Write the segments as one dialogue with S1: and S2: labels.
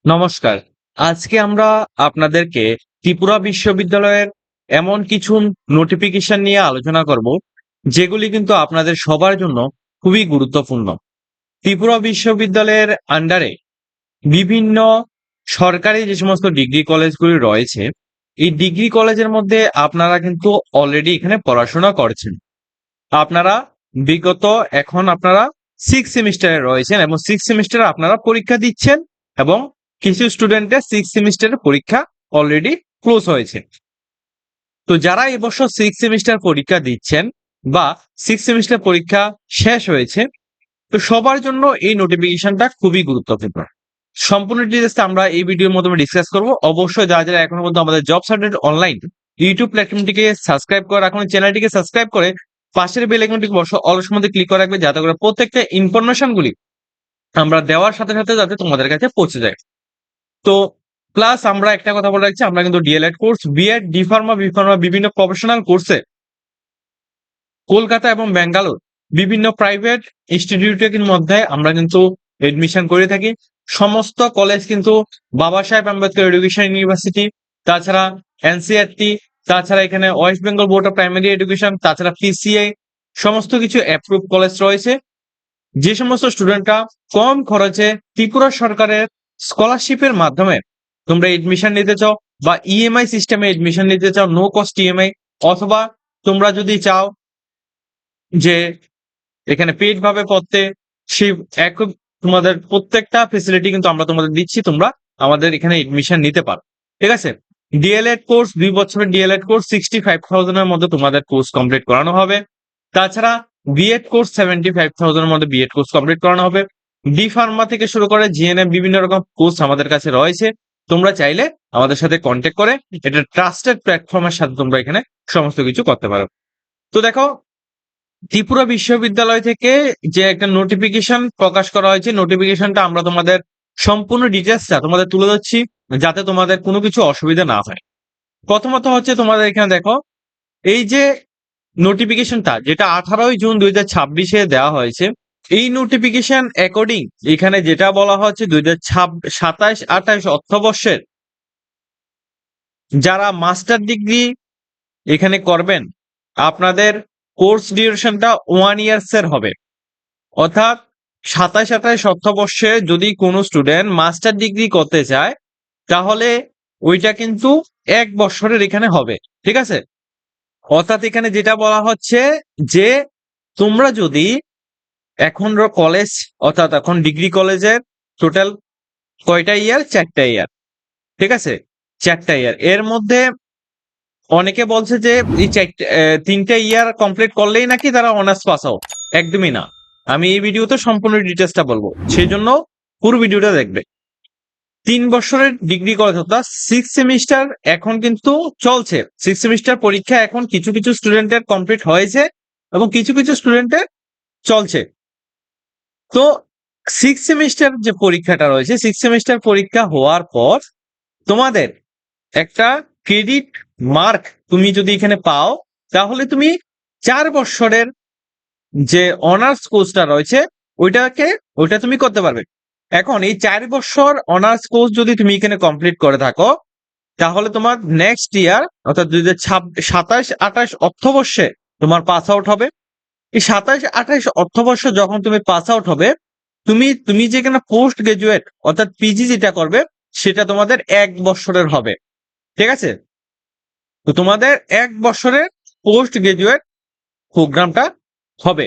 S1: নমস্কার। আজকে আমরা আপনাদেরকে ত্রিপুরা বিশ্ববিদ্যালয়ের এমন কিছু নোটিফিকেশন নিয়ে আলোচনা করব, যেগুলি কিন্তু আপনাদের সবার জন্য খুবই গুরুত্বপূর্ণ। ত্রিপুরা বিশ্ববিদ্যালয়ের আন্ডারে বিভিন্ন সরকারি যে সমস্ত ডিগ্রি কলেজগুলি রয়েছে, এই ডিগ্রি কলেজের মধ্যে আপনারা কিন্তু অলরেডি এখানে পড়াশোনা করছেন। আপনারা বিগত এখন আপনারা 6 সেমিস্টারে রয়েছেন এবং 6 সেমিস্টারে আপনারা পরীক্ষা দিচ্ছেন এবং কিছু স্টুডেন্টের 6 সেমিস্টারের পরীক্ষা অলরেডি ক্লোজ হয়েছে। তো যারা এবছর 6 সেমিস্টার পরীক্ষা দিচ্ছেন বা 6 সেমিস্টার পরীক্ষা শেষ হয়েছে, তো সবার জন্য এই নোটিফিকেশনটা খুবই গুরুত্বপূর্ণ। সম্পূর্ণ ডিটেইলসটা আমরা এই ভিডিওর মাধ্যমে ডিসকাস করব। অবশ্যই যারা এখনো পর্যন্ত আমাদের জব সার্টিফিকেট অনলাইন ইউটিউব প্ল্যাটফর্মটিকে সাবস্ক্রাইব করে রাখুন, চ্যানেলটিকে সাবস্ক্রাইব করে পাশের বেল আইকনটিকে অবশ্যই মধ্যে ক্লিক করে রাখবে, যাতে করে প্রত্যেকটা ইনফরমেশনগুলি আমরা দেওয়ার সাথে সাথে যাতে তোমাদের কাছে পৌঁছে যায়। তো প্লাস আমরা একটা কথা বলে রাখছি, আমরা কিন্তু D El Ed course, B Ed, D pharma, B pharma বিভিন্ন প্রফেশনাল কোর্সে কলকাতা এবং ব্যাঙ্গালোর বিভিন্ন প্রাইভেট ইনস্টিটিউটের মধ্যে আমরা কিন্তু এডমিশন করে থাকি। সমস্ত কলেজ কিন্তু বাবা সাহেব আম্বেদকর এডুকেশন ইউনিভার্সিটি, তাছাড়া এনসিআরটি, তাছাড়া এখানে West Bengal board of primary education, তাছাড়া পিসিআই, সমস্ত কিছু অ্যাপ্রুভ কলেজ রয়েছে। যে সমস্ত স্টুডেন্টরা কম খরচে ত্রিপুরা সরকারের স্কলারশিপের মাধ্যমে তোমরা এডমিশন নিতে চাও বা ইএমআই সিস্টেমে এডমিশন নিতে চাও, নো কস্ট ইএমআই, অথবা তোমরা যদি চাও যে এখানে পেইড ভাবে পড়তে, সেই এক তোমাদের প্রত্যেকটা ফেসিলিটি কিন্তু আমরা তোমাদের দিচ্ছি, তোমরা আমাদের এখানে এডমিশন নিতে পারো। ঠিক আছে। ডিএলএড কোর্স 2 বছরের ডিএলএড কোর্স 65,000 এর মধ্যে তোমাদের কোর্স কমপ্লিট করানো হবে। তাছাড়া বিএড কোর্স 75,000 এর মধ্যে বিএড কোর্স কমপ্লিট করানো হবে। ডি ফার্মা থেকে শুরু করে জিএনএম বিভিন্ন রকম কোর্স আমাদের কাছে রয়েছে। তোমরা চাইলে আমাদের সাথে কন্ট্যাক্ট করে এটা ট্রাস্টেড প্ল্যাটফর্মের সাথে তোমরা এখানে সমস্ত কিছু করতে পারো। তো দেখো, ত্রিপুরা বিশ্ববিদ্যালয় থেকে যে একটা নোটিফিকেশন প্রকাশ করা হয়েছে, নোটিফিকেশনটা আমরা তোমাদের সম্পূর্ণ ডিটেলসটা তোমাদের তুলে ধরছি, যাতে তোমাদের কোনো কিছু অসুবিধা না হয়। প্রথমত হচ্ছে তোমাদের এখানে দেখো, এই যে নোটিফিকেশনটা যেটা 18 জুন 2026 দেওয়া হয়েছে, এই নোটিফিকেশন অ্যাকর্ডিং এখানে যেটা বলা হচ্ছে 2027-28 অর্থবর্ষের যারা মাস্টার ডিগ্রি এখানে করবেন, আপনাদের কোর্স ডিউরেশনটা 1 ইয়ার্স এর হবে। অর্থাৎ 27-28 অর্থবর্ষে যদি কোনো স্টুডেন্ট মাস্টার ডিগ্রি করতে চায়, তাহলে ওইটা কিন্তু 1 বছরের এখানে হবে। ঠিক আছে। অর্থাৎ এখানে যেটা বলা হচ্ছে যে তোমরা যদি এখন কলেজ, অর্থাৎ এখন ডিগ্রি কলেজের টোটাল কয়টা ইয়ার? 4টা ইয়ার। ঠিক আছে, 4টা ইয়ার। এর মধ্যে অনেকে বলছে যে এই 3টা ইয়ার কমপ্লিট করলেই নাকি তারা অনার্স পাস আউট। একদমই না। আমি এই ভিডিওতে সম্পূর্ণ ডিটেলসটা বলবো, সেই জন্য পুরো ভিডিওটা দেখবে। 3 বছরের ডিগ্রি কলেজ, অর্থাৎ 6 সেমিস্টার এখন কিন্তু চলছে। 6 সেমিস্টার পরীক্ষা এখন কিছু কিছু স্টুডেন্টের কমপ্লিট হয়েছে এবং কিছু কিছু স্টুডেন্টের চলছে। তো 6 সেমিস্টার যে পরীক্ষাটা রয়েছে, 6 সেমিস্টার পরীক্ষা হওয়ার পর তোমাদের একটা ক্রেডিট মার্ক তুমি যদি এখানে পাও, তাহলে তুমি 4 বছরের যে অনার্স কোর্সটা রয়েছে ওইটা তুমি করতে পারবে। এখন এই 4 বছর অনার্স কোর্স যদি তুমি এখানে কমপ্লিট করে থাকো, তাহলে তোমার নেক্সট ইয়ার অর্থাৎ 2027-28 অর্থবর্ষে তোমার পাস আউট হবে। এই 27-28 অর্থবর্ষ যখন তুমি পাস আউট হবে, তুমি যেখানে পোস্ট গ্রাজুয়েট অর্থাৎ পিজি যেটা করবে, সেটা তোমাদের 1 বছরের হবে। ঠিক আছে। তো তোমাদের 1 বছরের পোস্ট গ্রাজুয়েট প্রোগ্রামটা হবে,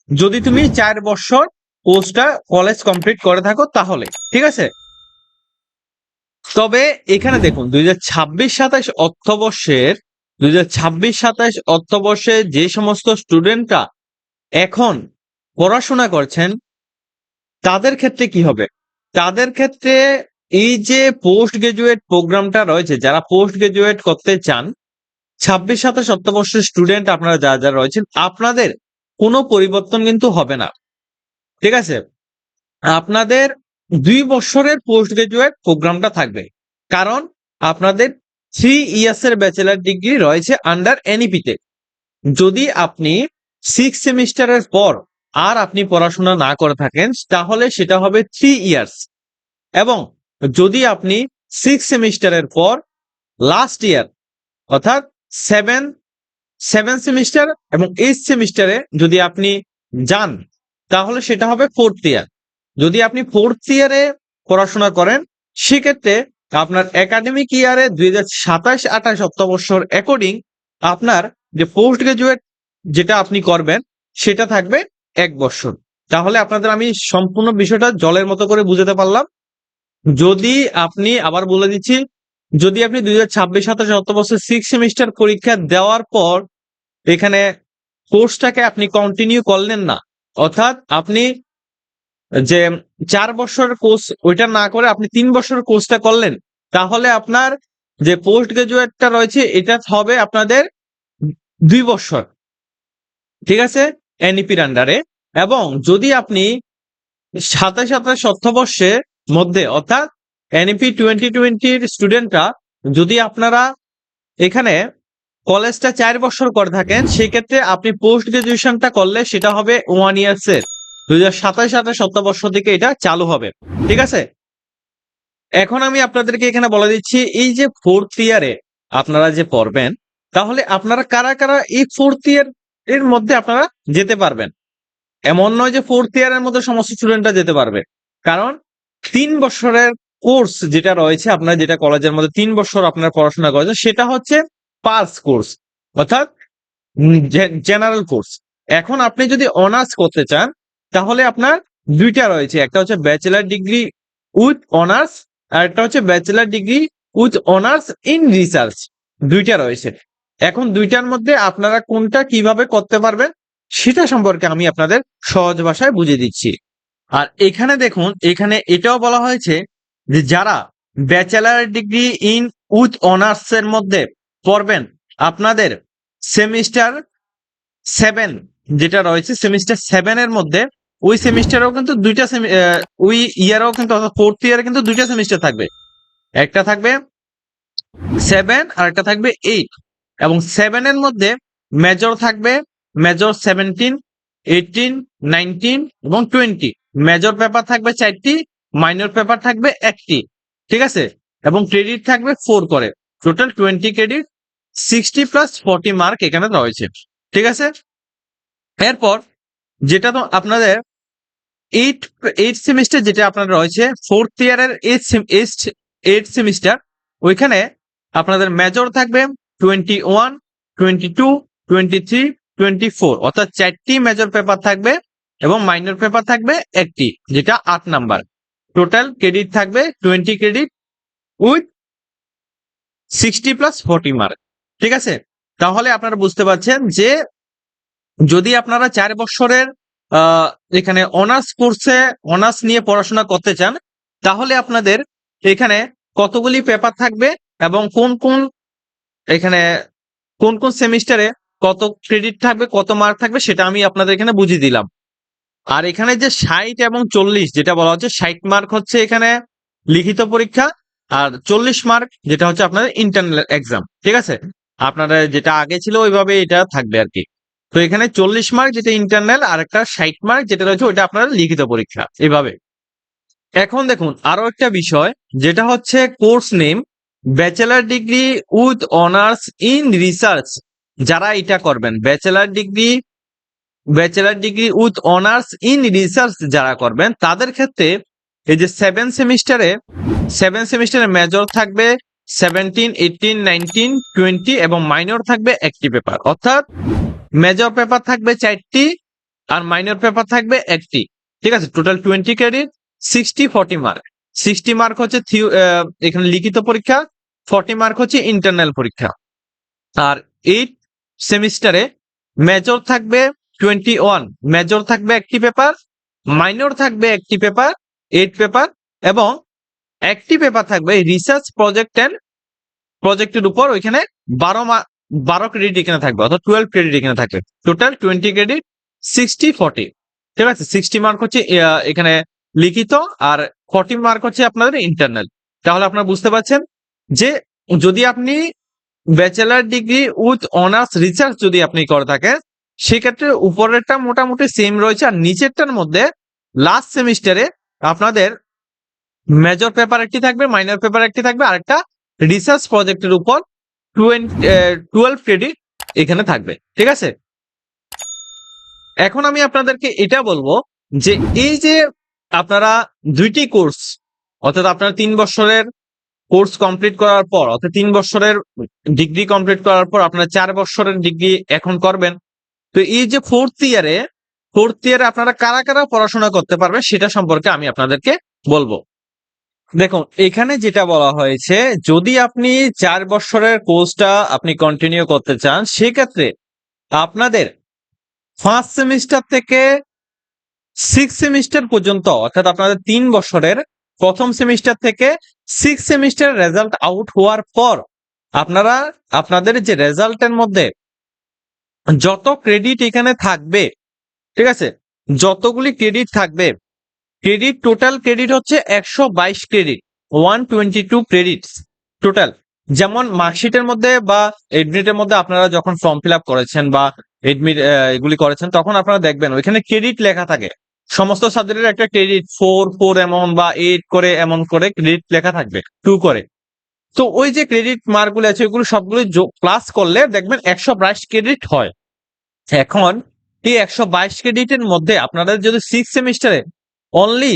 S1: যদি তুমি 4 বছর কোর্সটা কলেজ কমপ্লিট করে থাকো তাহলে। ঠিক আছে। তবে এখানে দেখুন 2026-27 অর্থবর্ষের 2026-27 অর্থবর্ষে যে সমস্ত স্টুডেন্টরা এখন পড়াশোনা করছেন, তাদের ক্ষেত্রে কি হবে? তাদের ক্ষেত্রে এই যে পোস্ট গ্রাজুয়েট প্রোগ্রামটা রয়েছে, যারা পোস্ট গ্রাজুয়েট করতে চান, 26-27 অর্থবর্ষের স্টুডেন্ট আপনারা যারা যারা রয়েছেন, আপনাদের কোনো পরিবর্তন কিন্তু হবে না। ঠিক আছে। আপনাদের 2 বছরের পোস্ট গ্রাজুয়েট প্রোগ্রামটা থাকবে, কারণ আপনাদের 3 ইয়ার্সের ব্যাচেলার ডিগ্রি রয়েছে আন্ডার এনইপিতে। যদি আপনি 6 সেমিস্টারের পর আর আপনি পড়াশোনা না করে থাকেন, তাহলে সেটা হবে 3 ইয়ার্স। এবং যদি আপনি 6 সেমিস্টারের পর লাস্ট ইয়ার অর্থাৎ 7 সেমিস্টার এবং 8 সেমিস্টারে যদি আপনি যান তাহলে সেটা হবে 4th ইয়ার। যদি আপনি 4th ইয়ারে পড়াশোনা করেন সেক্ষেত্রে আপনার একাডেমিক ইয়ারে 2027-28 অর্থবর্ষর অ্যাকর্ডিং আপনার যে পোস্ট গ্রাজুয়েট যেটা আপনি করবেন সেটা থাকবে 1 বছর। তাহলে আপনাদের আমি সম্পূর্ণ বিষয়টা জলের মতো করে বুঝাতে পারলাম। যদি আপনি আবার বলে দিচ্ছি, যদি আপনি 2026-27 অর্থবর্ষে 6 সেমিস্টার পরীক্ষা দেওয়ার পর এখানে কোর্সটাকে আপনি কন্টিনিউ করলেন না, অর্থাৎ আপনি যে 4 বছরের কোর্স ওইটা না করে আপনি 3 বছরের কোর্সটা করলেন, তাহলে আপনার যে পোস্ট গ্রাজুয়েটটা রয়েছে এটা হবে আপনাদের 2 বছর, ঠিক আছে, এনইপির আন্ডারে। এবং যদি আপনি 27-28 অর্থবর্ষের মধ্যে অর্থাৎ এনইপি 2020-র স্টুডেন্টরা যদি আপনারা এখানে কলেজটা 4 বছর করে থাকেন সেক্ষেত্রে আপনি পোস্ট গ্রাজুয়েশনটা করলে সেটা হবে 1 ইয়ার্সের। 2027-28 অর্থবর্ষ থেকে এটা চালু হবে, ঠিক আছে। এখন আমি আপনাদেরকে এখানে বলে দিচ্ছি এই যে 4th ইয়ারে আপনারা যে পড়বেন তাহলে আপনারা কারা কারা এই 4th ইয়ার এর মধ্যে আপনারা যেতে পারবেন। এমন নয় যে 4th ইয়ারের মধ্যে সমস্ত স্টুডেন্টরা যেতে পারবে, কারণ 3 বছরের কোর্স যেটা রয়েছে আপনার, যেটা কলেজের মধ্যে 3 বছর আপনার পড়াশোনা করেছে সেটা হচ্ছে পাস কোর্স অর্থাৎ জেনারেল কোর্স। এখন আপনি যদি অনার্স করতে চান তাহলে আপনার দুইটা রয়েছে, একটা হচ্ছে ব্যাচেলার ডিগ্রি উইথ অনার্স আর একটা হচ্ছে bachelor degree with honours in research, দুইটা রয়েছে। এখন দুইটার মধ্যে আপনারা কোনটা কিভাবে করতে পারবেন সেটা সম্পর্কে আমি আপনাদের সহজ ভাষায় বুঝিয়ে দিচ্ছি। আর এখানে দেখুন, এখানে এটাও বলা হয়েছে যে যারা bachelor degree in with honours এর মধ্যে পড়বেন আপনাদের সেমিস্টার 7 যেটা রয়েছে সেমিস্টার 7 এর মধ্যে ওই সেমিস্টারেও কিন্তু দুইটা ওই ইয়ারেও কিন্তু অর্থাৎ 4th ইয়ারে কিন্তু দুইটা সেমিস্টার থাকবে, একটা থাকবে 7 আর একটা থাকবে 8। এবং 7 এর মধ্যে মেজর থাকবে মেজর 17, 18, 19 এবং 20। মেজর পেপার থাকবে 4টি, মাইনর পেপার থাকবে 1টি, ঠিক আছে। এবং ক্রেডিট থাকবে 4 করে, টোটাল 20 ক্রেডিট, 60 প্লাস 40 মার্ক এখানে রয়েছে, ঠিক আছে। এরপর যেটা তো আপনাদের 8 সেমিস্টার যেটা আপনার রয়েছে 4th ইয়ারের 8 সেমিস্টার, ওইখানে আপনাদের মেজর থাকবে 21, 22, 23, 24 অর্থাৎ 4টি মেজর পেপার থাকবে এবং মাইনর পেপার থাকবে 1টি যেটা 8 নাম্বার। টোটাল ক্রেডিট থাকবে 20 ক্রেডিট উইথ 60 প্লাস 40 মার্ক, ঠিক আছে। তাহলে আপনারা বুঝতে পারছেন যে যদি আপনারা 4 বছরের এখানে অনার্স কোর্সে অনার্স নিয়ে পড়াশোনা করতে চান তাহলে আপনাদের এখানে কতগুলি পেপার থাকবে এবং কোন কোন সেমিস্টারে কত ক্রেডিট থাকবে, কত মার্ক থাকবে সেটা আমি আপনাদের এখানে বুঝিয়ে দিলাম। আর এখানে যে 60 এবং 40 যেটা বলা হচ্ছে 60 মার্ক হচ্ছে এখানে লিখিত পরীক্ষা আর 40 মার্ক যেটা হচ্ছে আপনাদের ইন্টারনাল এক্সাম, ঠিক আছে। আপনারা যেটা আগে ছিল ওইভাবে এটা থাকবে আর কি। তো এখানে 40 মার্ক যেটা ইন্টারনাল আর একটা 60 মার্ক যেটা রয়েছে ওইটা আপনার লিখিত পরীক্ষা, এভাবে। এখন দেখুন আরো একটা বিষয় যেটা হচ্ছে course name bachelor degree with honours in research. যারা এটা করবেন bachelor degree with honours in research যারা করবেন তাদের ক্ষেত্রে এই যে 7 সেমিস্টারে মেজর থাকবে 17, 18, 19, 20 এবং মাইনর থাকবে 1টি পেপার, অর্থাৎ মেজর পেপার থাকবে 4টি আর মাইনর পেপার থাকবে 1টি, ঠিক আছে। Total 20 credit, 60, 40 mark. 60 মার্ক হচ্ছে এখানে লিখিত পরীক্ষা, 40 মার্ক হচ্ছে ইন্টারনাল পরীক্ষা। আর 8 সেমিস্টারে মেজর থাকবে 21, মেজর থাকবে 1টি পেপার, মাইনর থাকবে 1টি পেপার, 8 পেপার এবং 1টি পেপার থাকবে রিসার্চ প্রজেক্টের উপর, ওইখানে 12 ক্রেডিট এখানে থাকবে, অর্থাৎ 12 ক্রেডিট এখানে থাকবে। টোটাল 20 ক্রেডিট, 60, 40, ঠিক আছে। 60 মার্ক হচ্ছে এখানে লিখিত আর 40 মার্ক হচ্ছে আপনাদের ইন্টারনাল। তাহলে আপনারা বুঝতে পারছেন যে যদি আপনি bachelor degree with honours research যদি আপনি করে থাকেন সেক্ষেত্রে উপরেরটা মোটামুটি সেম রয়েছে আর নিচেরটার মধ্যে লাস্ট সেমিস্টারে আপনাদের মেজর পেপার একটি থাকবে, মাইনর পেপার একটি থাকবে, আরেকটা রিসার্চ প্রজেক্টের উপর 12 ক্রেডিট এখানে থাকবে। ঠিক আছে, এখন আমি আপনাদেরকে এটা বলবো যে এই যে আপনারা দুইটি কোর্স, অর্থাৎ আপনারা 3 বছরের কোর্স কমপ্লিট করার পর, অর্থাৎ 3 বছরের ডিগ্রি কমপ্লিট করার পর আপনারা 4 বছরের ডিগ্রি এখন করবেন। তো এই যে ফোর্থ ইয়ারে আপনারা কারা কারা পড়াশোনা করতে পারবেন সেটা সম্পর্কে আমি আপনাদেরকে বলবো। দেখুন, এখানে যেটা বলা হয়েছে, যদি আপনি 4 বছরের কোর্সটা আপনি কন্টিনিউ করতে চান, সেক্ষেত্রে আপনাদের ফার্স্ট সেমিস্টার থেকে 6 সেমিস্টার পর্যন্ত, অর্থাৎ আপনাদের 3 বছরের প্রথম সেমিস্টার থেকে 6 সেমিস্টার রেজাল্ট আউট হওয়ার পর আপনারা আপনাদের যে রেজাল্টের মধ্যে যত ক্রেডিট এখানে থাকবে, ঠিক আছে, যতগুলি ক্রেডিট থাকবে, ক্রেডিট টোটাল ক্রেডিট হচ্ছে 122 ক্রেডিট, 122 ক্রেডিটস টোটাল। যেমন মার্কশিটের মধ্যে বা এডমিটের মধ্যে আপনারা যখন ফর্ম ফিল আপ করেছেন বা এডমিট এগুলি করেছেন, তখন আপনারা দেখবেন ওইখানে ক্রেডিট লেখা থাকে। সমস্ত সাবজেক্টের একটা ক্রেডিট 4 এমন বা 8 করে এমন করে ক্রেডিট লেখা থাকবে, 2 করে। তো ওই যে ক্রেডিট মার্কগুলো আছে ওইগুলো সবগুলো প্লাস করলে দেখবেন 122 ক্রেডিট হয়। এখন এই 122 ক্রেডিটের মধ্যে আপনাদের যদি 6 সেমিস্টারে অনলি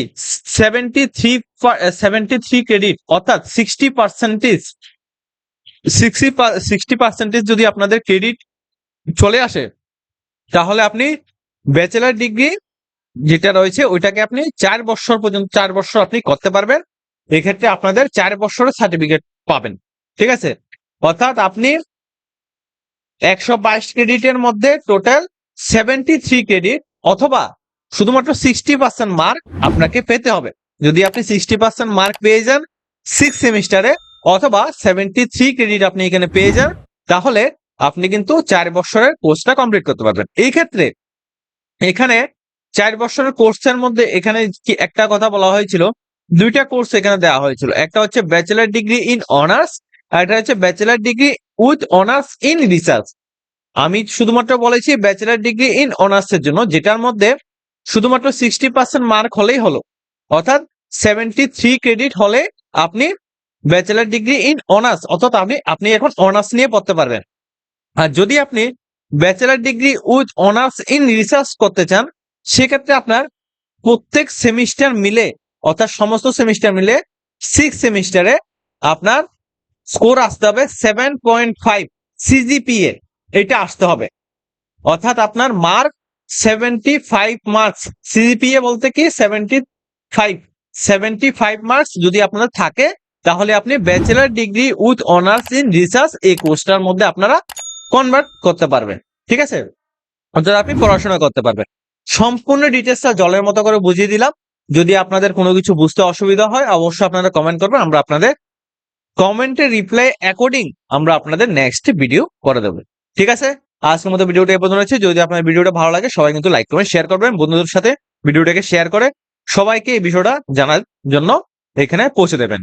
S1: 73 ক্রেডিট, অর্থাৎ 60% যদি আপনাদের ক্রেডিট চলে আসে, তাহলে আপনি ব্যাচেলার ডিগ্রি যেটা রয়েছে ওইটাকে আপনি 4 বছর পর্যন্ত 4 বছর আপনি করতে পারবেন। এক্ষেত্রে আপনাদের 4 বছরের সার্টিফিকেট পাবেন। ঠিক আছে, অর্থাৎ আপনি 122 ক্রেডিটের মধ্যে টোটাল 73 ক্রেডিট অথবা শুধুমাত্র 60% মার্ক আপনাকে পেতে হবে। যদি আপনি 60% মার্ক পেয়ে যান 6 সেমিস্টারে, অথবা 73 ক্রেডিট আপনি এখানে পেয়ে যান, তাহলে আপনি কিন্তু 4 বছরের কোর্সটা কমপ্লিট করতে পারবেন। এই ক্ষেত্রে এখানে 4 বছরের কোর্সের মধ্যে এখানে কি একটা কথা বলা হয়েছিল, দুইটা কোর্স এখানে দেওয়া হয়েছিল। একটা হচ্ছে ব্যাচেলার ডিগ্রি ইন অনার্স, আর একটা হচ্ছে bachelor degree with honours in research. আমি শুধুমাত্র বলেছি ব্যাচেলার ডিগ্রি ইন অনার্স এর জন্য, যেটার মধ্যে শুধুমাত্র 60% মার্ক হলেই হলো, অর্থাৎ 73 ক্রেডিট হলে আপনি ব্যাচেলার ডিগ্রি ইন অনার্স, অর্থাৎ আপনি এখন অনার্স নিয়ে পড়তে পারবেন। আর যদি আপনি bachelor degree with honours in research করতে চান, সেক্ষেত্রে আপনার প্রত্যেক সেমিস্টার মিলে, অর্থাৎ সমস্ত সেমিস্টার মিলে 6 সেমিস্টারে আপনার স্কোর আসতে হবে 7.5 সিজিপিএ, এটা আসতে হবে। অর্থাৎ আপনার মার্ক 75 মার্কস, সিজিপিএ বলতে কি 75 মার্কস যদি আপনাদের থাকে, তাহলে আপনি bachelor degree with honours in research এই কোর্সটার মধ্যে আপনারা কনভার্ট করতে পারবেন। ঠিক আছে, অর্থাৎ আপনি পড়াশোনা করতে পারবেন। সম্পূর্ণ ডিটেলসটা জলের মতো করে বুঝিয়ে দিলাম। যদি আপনাদের কোনো কিছু বুঝতে অসুবিধা হয় অবশ্যই আপনারা কমেন্ট করবেন, আমরা আপনাদের কমেন্টের রিপ্লাই অ্যাকর্ডিং আমরা আপনাদের নেক্সট ভিডিও করে দেবো। ঠিক আছে, আজকের মতো ভিডিওটা এই পর্যন্ত রয়েছে। যদি আপনার ভিডিওটা ভালো লাগে সবাই কিন্তু লাইক করবেন, শেয়ার করবেন, বন্ধুদের সাথে ভিডিওটাকে শেয়ার করে সবাইকে এই বিষয়টা জানার জন্য এখানে পৌঁছে দেবেন।